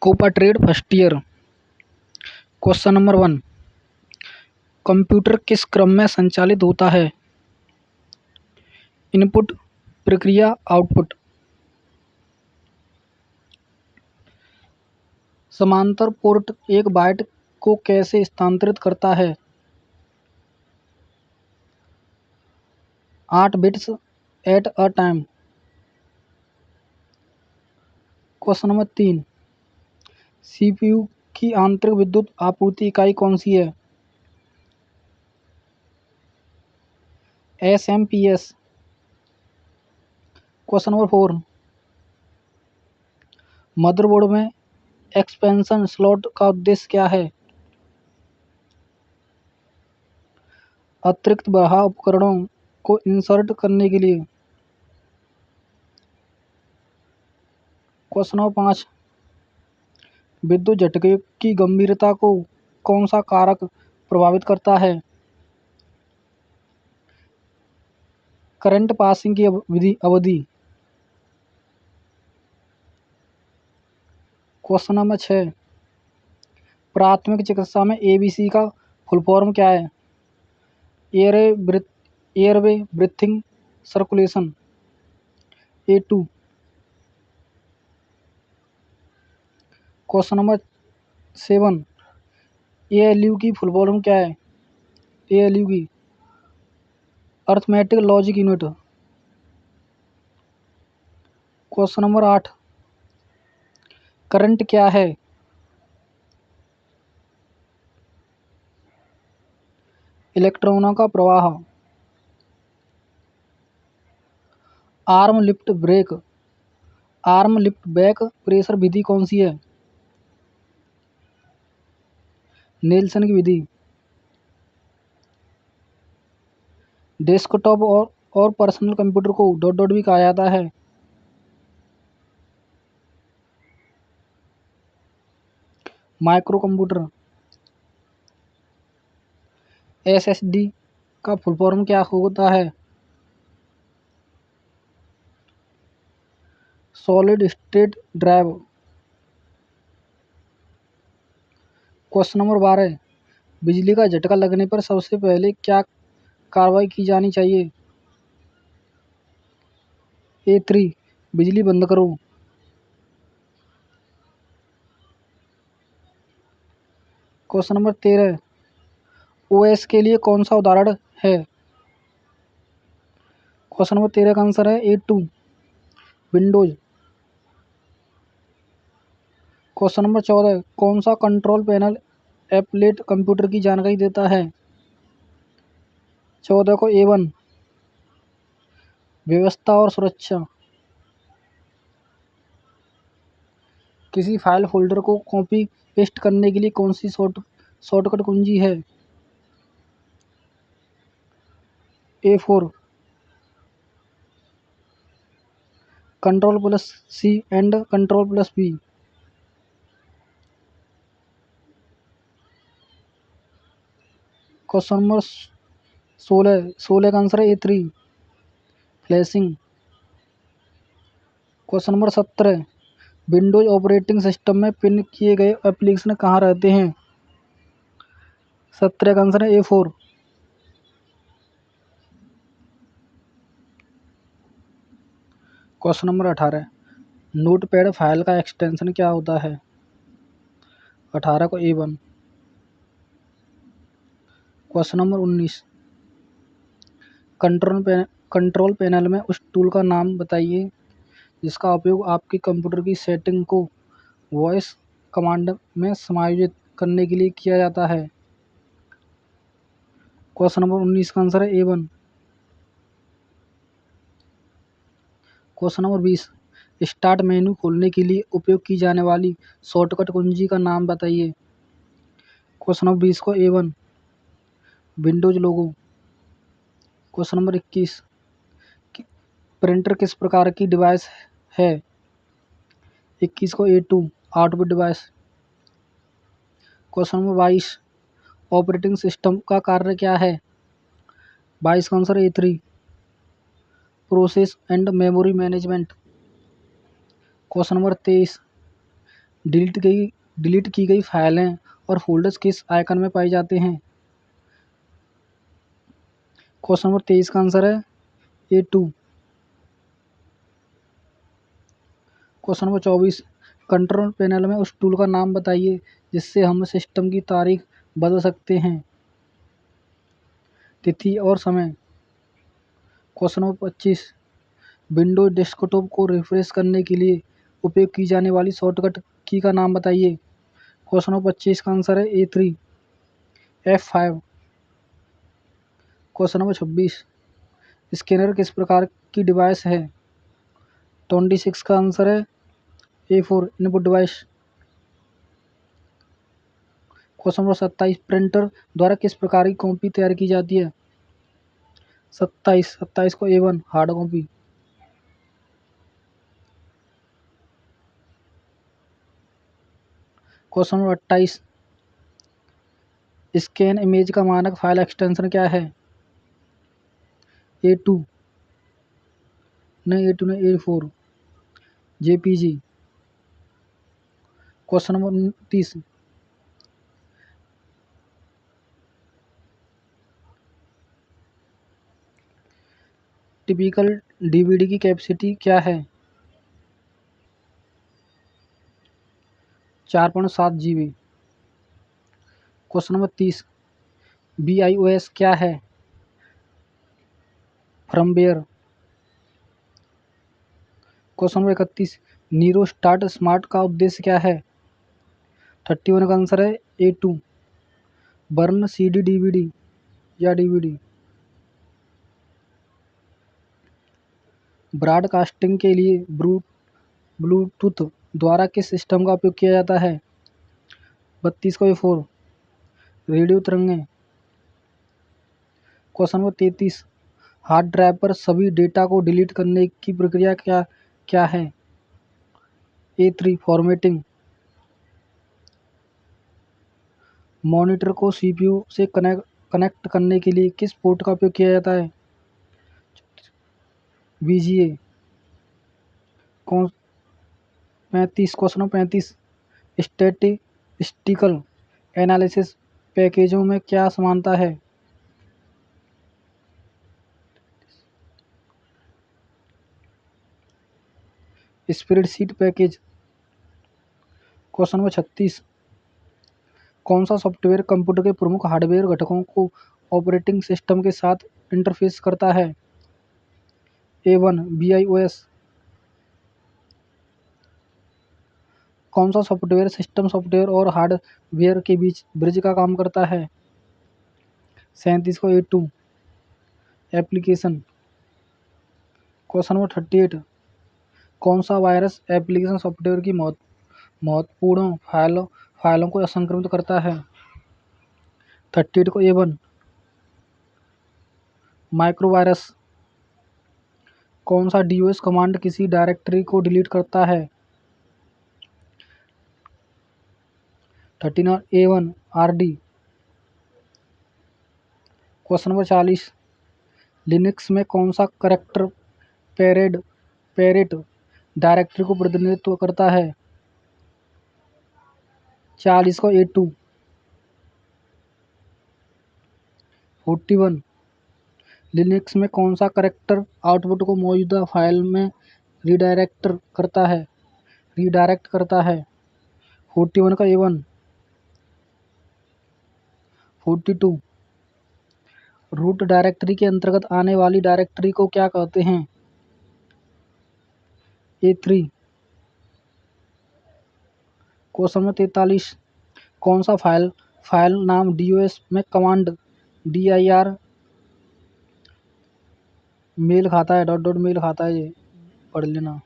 Copa trade first year. Question number 1, computer किस क्रम में संचालित होता है? इनपुट, प्रक्रिया, आउटपुट। समांतर पोर्ट एक बाइट को कैसे स्थानांतरित करता है? 8 bits at a time. Question number 3, CPU की आंतरिक विद्युत आपूर्ति इकाई कौन सी है? एसएमपीएस। क्वेश्चन नंबर 4, मदरबोर्ड में एक्सपेंशन स्लॉट का उद्देश्य क्या है? अतिरिक्त बाह्य उपकरणों को इंसर्ट करने के लिए। क्वेश्चन नंबर 5, विद्युत झटके की गंभीरता को कौन सा कारक प्रभावित करता है? करंट पासिंग की अवधि। क्वेश्चन नंबर 6, प्राथमिक चिकित्सा में एबीसी का फुल फॉर्म क्या है? Airway breathing circulation. A2। Question number 7, ALU की फुल फॉर्म क्या है? एएलयू की arithmetic logic unit. Question number 8, current क्या है? इलेक्ट्रॉनों का प्रवाह। आर्म लिफ्ट बैक प्रेशर विधि कौन सी है? नेल्सन की विधि। डेस्कटॉप और personal computer co dot dot भी कहा जाता है। Micro computer. एसएसडी का फुल फॉर्म क्या होता है? Solid state drive. Question number 12, बिजली का झटका लगने पर सबसे पहले क्या कार्रवाई की जानी चाहिए? A3, बिजली बंद करो। क्वेश्चन नंबर 13, ओएस के लिए कौन सा उदाहरण है? क्वेश्चन नंबर 13 का आंसर है A2, विंडोज। क्वेश्चन नंबर 14, कौन सा कंट्रोल पैनल एप्लेट कंप्यूटर की जानकारी देता है? 14 को A1, व्यवस्था और सुरक्षा। किसी फाइल फोल्डर को कॉपी पेस्ट करने के लिए कौन सी शॉर्टकट कुंजी है? A4, Ctrl+C and Ctrl+V। Question number 16 का आंसर है A3, flashing. Question number 17, Windows operating system में पिन किए गए एप्लीकेशन कहाँ रहते हैं? 17 का आंसर है A4। Question number 18, notepad file का एक्सटेंशन क्या होता है? 18 को A1। Question number 19, control panel में उस टूल का नाम बताइए जिसका उपयोग आपके कंप्यूटर की सेटिंग को वॉइस कमांड में समायोजित करने के लिए किया जाता है। क्वेश्चन नंबर 19 का आंसर है A1। Question number 20, start menu खोलने के लिए उपयोग की जाने वाली शॉर्टकट कुंजी का नाम बताइए। क्वेश्चन नंबर 20 को A1, विंडोज लोगो। क्वेश्चन नंबर 21, प्रिंटर किस प्रकार की डिवाइस है? 21 को A2, output device. Question number 22, operating system का कार्य क्या है? 22 का answer A3, process and memory management. Question number 23, delete की गई फाइलें और फोल्डर्स किस आइकन में पाए जाते हैं? क्वेश्चन नंबर 23 का आंसर है A2। Question number 24, control panel में उस टूल का नाम बताइए जिससे हम सिस्टम की तारीख बदल सकते हैं। तिथि और समय। क्वेश्चन नंबर 25, विंडोज डेस्कटॉप को रिफ्रेश करने के लिए उपयोग की जाने वाली शॉर्टकट की का नाम बताइए। क्वेश्चन नंबर 25 का आंसर है A3 F5। Question number 26, scanner किस प्रकार की डिवाइस है? 26 का आंसर है A4 input device. Question number 27, printer द्वारा किस प्रकार की कॉपी तैयार की जाती है? 27 को A1 hard copy. Question number 28, scan image का मानक फाइल एक्सटेंशन क्या है? A2 नहीं, A2 नहीं, A4 JPG। Question number 29, typical DVD की कैपेसिटी क्या है? 4.7 GB। क्वेश्चन नंबर 30, BIOS क्या है? Firmware. Question number 31, Nero start smart का उद्देश्य क्या है? 31 का आंसर है A2 बर्न CD DVD या DVD। ब्रॉडकास्टिंग के लिए ब्लूटूथ द्वारा किस सिस्टम का उपयोग किया जाता है? 32 को A4 रेडियो तरंगें। क्वेश्चन नंबर 33, हार्ड ड्राइव पर सभी डेटा को डिलीट करने की प्रक्रिया क्या क्या है? A3 formatting. मॉनिटर को CPU से कनेक्ट करने के लिए किस पोर्ट का उपयोग किया जाता है? VGA। कौन 35 क्वेश्चन नंबर 35, स्टैटिस्टिकल एनालिसिस पैकेजों में क्या समानता है? Spreadsheet package. क्वेश्चन नंबर 36, कौन सा सॉफ्टवेयर कंप्यूटर के प्रमुख हार्डवेयर घटकों को ऑपरेटिंग सिस्टम के साथ इंटरफेस करता है? A1 BIOS। कौन सा सॉफ्टवेयर सिस्टम सॉफ्टवेयर और हार्डवेयर के बीच ब्रिज का काम करता है? 37 को A2 एप्लीकेशन। क्वेश्चन नंबर 38, कौन सा वायरस एप्लीकेशन सॉफ्टवेयर की महत्वपूर्ण फाइलों को असंक्रमित करता है? 38 को A1 माइक्रो वायरस। कौन सा DOS कमांड किसी डायरेक्टरी को डिलीट करता है? 39 A1 RD। Question number 40, Linux में कौन सा करैक्टर पेरेट डायरेक्टरी को प्रतिनिधित्व करता है? 40 को A2 41, लिनक्स में कौन सा करैक्टर आउटपुट को मौजूदा फाइल में रीडायरेक्ट करता है? 41 का A1 42, रूट डायरेक्टरी के अंतर्गत आने वाली डायरेक्टरी को क्या कहते हैं? A3। क्वेश्चन नंबर 43, कौन सा फाइल नाम DOS में कमांड dir मेल खाता है? डॉट मेल खाता है, ये पढ़ लेना।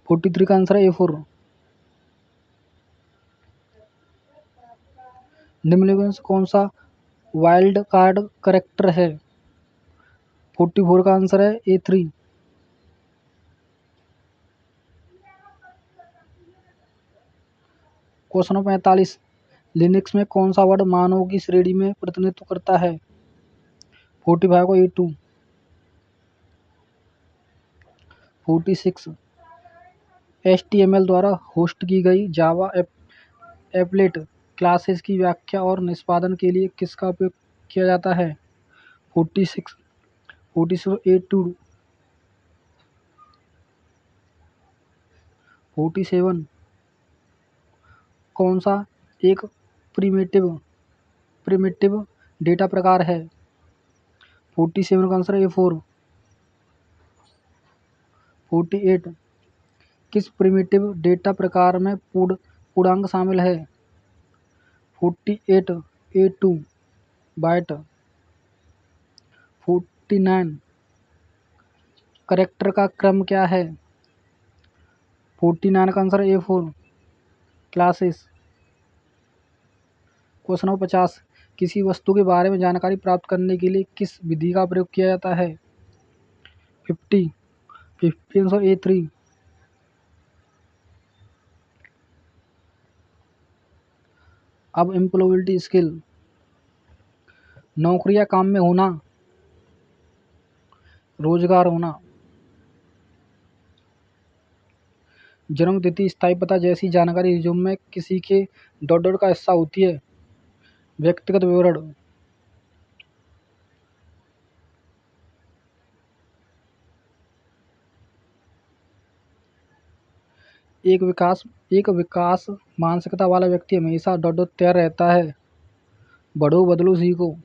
43 का आंसर है A4। निम्नलिखित से कौन सा वाइल्ड कार्ड करैक्टर है? 44 का आंसर है A3। क्वेश्चन नंबर 45, लिनक्स में कौन सा वर्ड मानों की श्रेणी में प्रतिनिधित्व करता है? 45 को A2 46, HTML द्वारा होस्ट की गई जावा एप्लेट क्लासेस की व्याख्या और निष्पादन के लिए किसका उपयोग किया जाता है? 46 47 47 कौन सा एक प्रिमिटिव प्रिमिटिव डेटा प्रकार है? 47 का आंसर A4। 48 किस प्रिमिटिव डेटा प्रकार में पूर्णांक शामिल है? 48 A2 बाइट। 49 करेक्टर का क्रम क्या है? 49 का answer A4 classes. Question number 50 किसी वस्तु के बारे में जानकारी प्राप्त करने के लिए किस विधि का प्रयोग किया जाता है? 50 आंसर A3। अब एम्प्लॉयबिलिटी स्किल, नौकरी या काम में होना, रोजगार होना, जन्म तिथि, स्थायी पता जैसी जानकारी रिज्यूम में किसी के डॉट डॉट का हिस्सा होती है? व्यक्तिगत विवरण। एक विकास मानसिकता वाला व्यक्ति हमेशा डॉट डॉट तैयार रहता है। बढ़ो बदलो सीखो।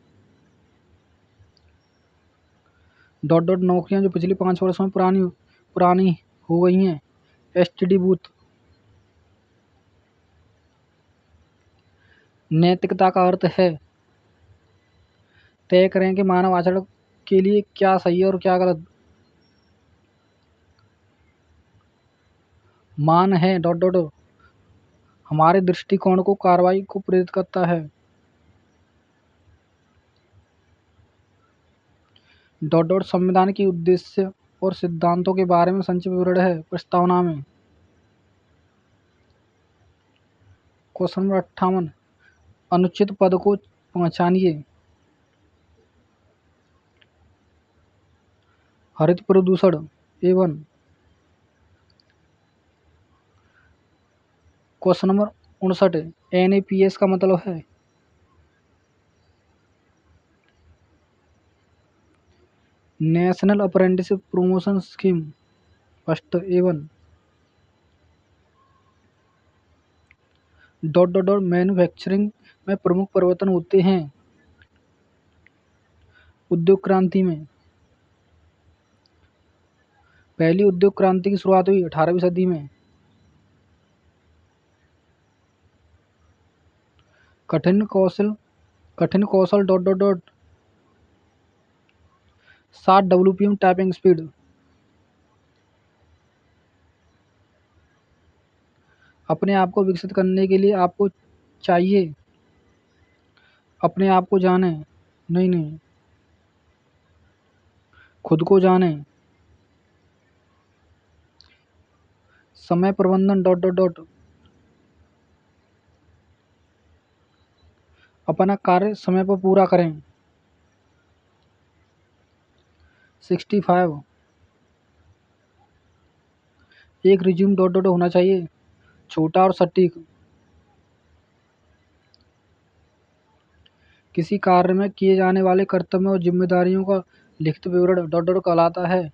डॉट डॉट नौकरियां जो पिछले 5 वर्षों में पुरानी पुरानी हो गई हैं। STD booth. नैतिकता का अर्थ है तय करें कि मानव आचरण के लिए क्या सही है और क्या गलत। मान है डॉट डॉट हमारे दृष्टिकोण को कार्रवाई को प्रेरित करता है। डॉट डॉट संविधान की उद्देश्य और सिद्धांतों के बारे में संक्षिप्त विवरण है प्रस्तावना में। क्वेश्चन नंबर 58 अनुचित पद को पहचानिए। हरित प्रदूषण A1। क्वेश्चन नंबर 59 NAPS का मतलब है? National apprenticeship promotion scheme. First A1। Dot dot dot manufacturing में प्रमुख परिवर्तन होते हैं उद्योग क्रांति में। पहली उद्योग क्रांति की शुरुआत हुई 18वीं सदी में। कठिन कौशल dot dot dot 60 WPM typing speed. अपने आप को विकसित करने के लिए आपको चाहिए अपने आप को जाने नहीं खुद को जाने। समय प्रबंधन डॉट डॉट डॉट अपना कार्य समय पर पूरा करें। 65 एक रिज्यूम डॉट डॉट होना चाहिए छोटा और सटीक। किसी कार्य में किए जाने वाले कर्तव्यों और जिम्मेदारियों का लिखित विवरण डॉट डॉट कहलाता है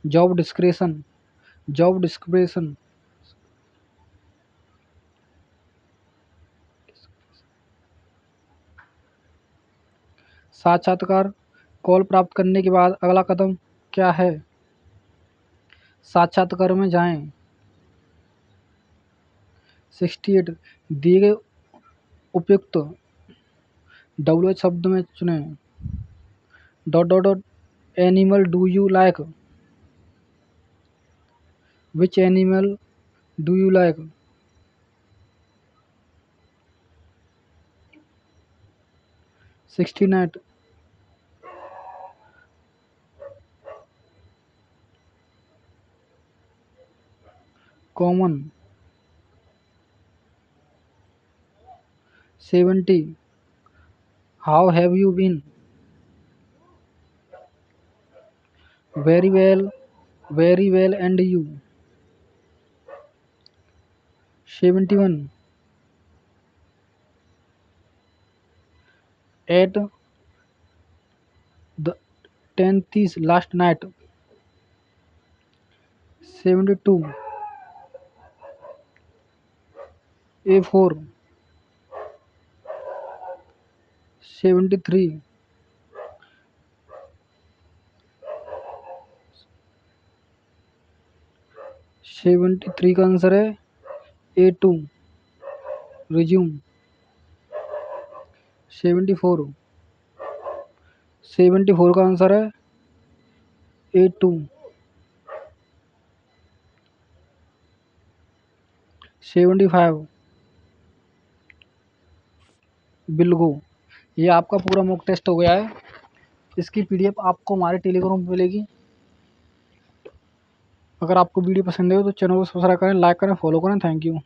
जॉब डिस्क्रिप्शन। Job description. साक्षात्कार कॉल प्राप्त करने के बाद अगला कदम क्या है? साक्षात्कार में जाएं। 68 दिए गए उपयुक्त WH शब्द में चुनें। Dot dot dot animal do you like. Which animal do you like. 69 common. 70 how have you been. Very well, very well and you. 71 at the 10th last night. 72 A4। 73 73 का आंसर है A2 resume. 74 74 का answer है A2। 75 बिल्गो। ये आपका पूरा mock test हो गया है। इसकी पीडीएफ आपको हमारे टेलीग्राम पे मिलेगी। अगर आपको वीडियो पसंद है तो चैनल को सब्सक्राइब करें, लाइक करें, फॉलो करें। Thank you.